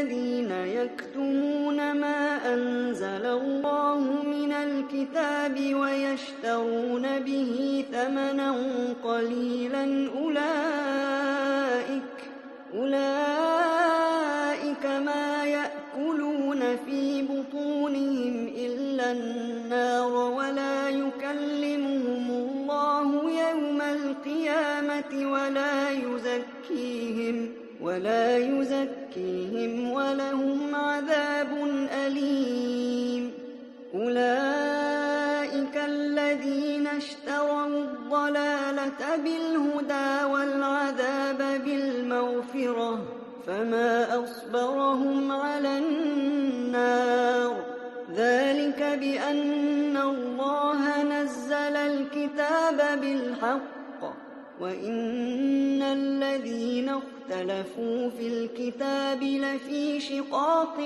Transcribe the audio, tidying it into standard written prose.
الذين يكتمون ما أنزل الله من الكتاب ويشترون به ثمنا قليلا أولئك ما يأكلون في بطونهم إلا النار ولا يكلمهم الله يوم القيامة ولا يزكيهم ولهم عذاب أليم. أولئك الذين اشتروا الضلالة بالهدى والعذاب بالمغفرة فما أصبرهم على النار. ذلك بأن الله نزل الكتاب بالحق وإن الذين اختلفوا في الكتاب لفي شقاق